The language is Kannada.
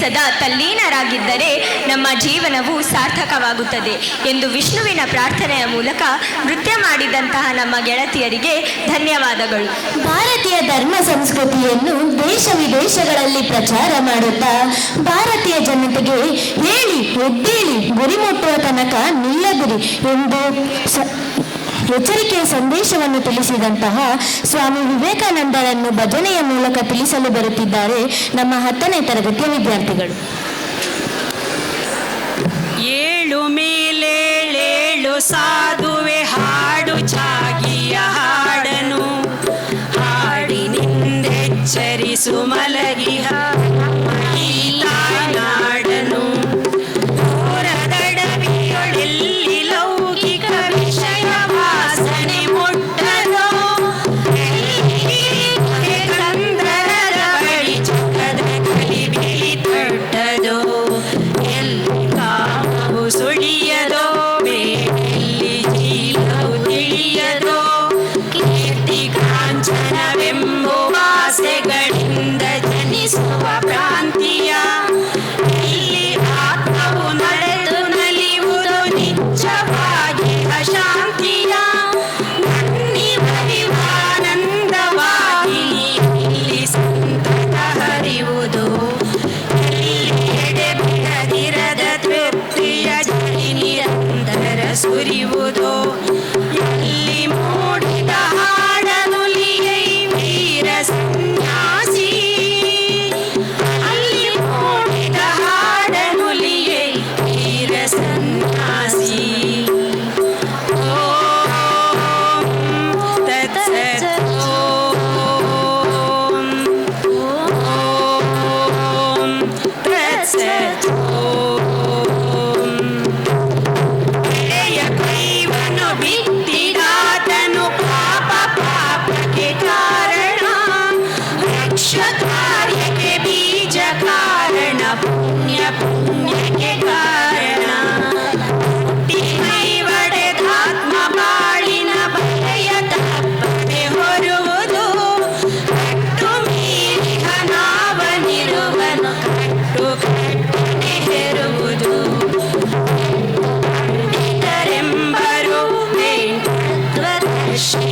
ಸದಾ ತಲ್ಲೀನರಾಗಿದ್ದರೆ ನಮ್ಮ ಜೀವನವು ಸಾರ್ಥಕವಾಗುತ್ತದೆ ಎಂದು ವಿಷ್ಣುವಿನ ಪ್ರಾರ್ಥನೆಯ ಮೂಲಕ ನೃತ್ಯ ಮಾಡಿದಂತಹ ನಮ್ಮ ಗೆಳತಿಯರಿಗೆ ಧನ್ಯವಾದಗಳು. ಭಾರತೀಯ ಧರ್ಮ ಸಂಸ್ಕೃತಿಯನ್ನು ದೇಶ ವಿದೇಶಗಳಲ್ಲಿ ಪ್ರಚಾರ ಮಾಡುತ್ತಾ ಭಾರತೀಯ ಜನತೆಗೆ ಹೇಳಿ ಎದ್ದೇಳಿ ಗುರಿ ಮುಟ್ಟುವ ತನಕ ನಿಲ್ಲದಿರಿ ಎಂದು ಎಚ್ಚರಿಕೆಯ ಸಂದೇಶವನ್ನು ತಿಳಿಸಿದಂತಹ ಸ್ವಾಮಿ ವಿವೇಕಾನಂದರನ್ನು ಭಜನೆಯ ಮೂಲಕ ತಿಳಿಸಲು ಬರುತ್ತಿದ್ದಾರೆ ನಮ್ಮ 10ನೇ ತರಗತಿಯ ವಿದ್ಯಾರ್ಥಿಗಳು. ಏಳು ಮೇಲೇಳೇಳು ಸಾಧುವೆ ಹಾಡು ಚಾಗಿಯ ಹಾಡನು ಹಾಡಿನಿಂದೆಚ್ಚರಿಸು ಮಲಗಿಹ ನಾಡನು ದಡವಿಯೊಡೆಲ್ಲಿ ಲೌಕಿಕ ವಿಷಯ ವಾಸನೆ ಮುಟ್ಟದೋ ಕಂದರದ ಬಳಿ ಚುಕ್ಕದ ಕಲಿಬಿಲಿ ತೊಟ್ಟದೋ ಎಲ್ಲಿ ಕಾಮವು ಸುಳಿಯದೋ ಬೇಲಿ ಜೀಲವು ತಿಳಿಯದೋ ಕೀರ್ತಿ ಕಾಂಚನವೆಂಬುವ ಆಸೆಗಳಿಂದ ಜನಿಸುವ ಪ್ರಾಂತಿಯ ಇಲ್ಲಿ ಆತ್ಮವು ನಡೆದು ನಲಿಯುವುದು ನಿಜವಾಗಿ ಅಶಾಂತಿಯ ನನ್ನಿವರಿವಾನಂದವಾಗಿ ಇಲ್ಲಿ ಸಂತತ ಹರಿಯುವುದು ಎಡೆ ಬಿಡದಿರದ ತೃಪ್ತಿಯ ಜಲಿ ನಿರಂತರ ಸುರಿಯುವುದು ಎಲ್ಲಿ ಮೂಡಿದ ಹಾಡನುಲಿಯೈ ವೀರ ಸನ್ಯಾಸಿ ಅಲ್ಲಿ ಮೂಡಿದ ಹಾಡನುಲಿಯೈ ವೀರ ಸನ್ಯಾಸಿ. ಓಂ ತತ್ಸತ್. ಓಂ ತತ್ಸತ್. ಕೈವನು ಬಿತ್ತಿದಾತನು ಪಾಪ ಪಾಪಕ್ಕೆ ಕಾರಣ ವೃಕ್ಷ ಕಾರ್ಯಕ್ಕೆ ಬೀಜ ಕಾರಣ ಪುಣ್ಯ ಪುಣ್ಯಕ್ಕೆ ಕಾರಣ ಒಡೆದಾತ್ಮ ಬಾಳಿನ ಬಲೆಯ ತಪ್ಪದೆ ಹೊರುವುದು ಕಟ್ಟು ಮೀರಿಹ ನಾವನಿರುವನು ಕಟ್ಟು ಕಟ್ಟನೆ ಹೆರುವುದು ಪಂಡಿತರೆಂಬರು ವೇಂಕಟತ್ವದರ್ಶಿ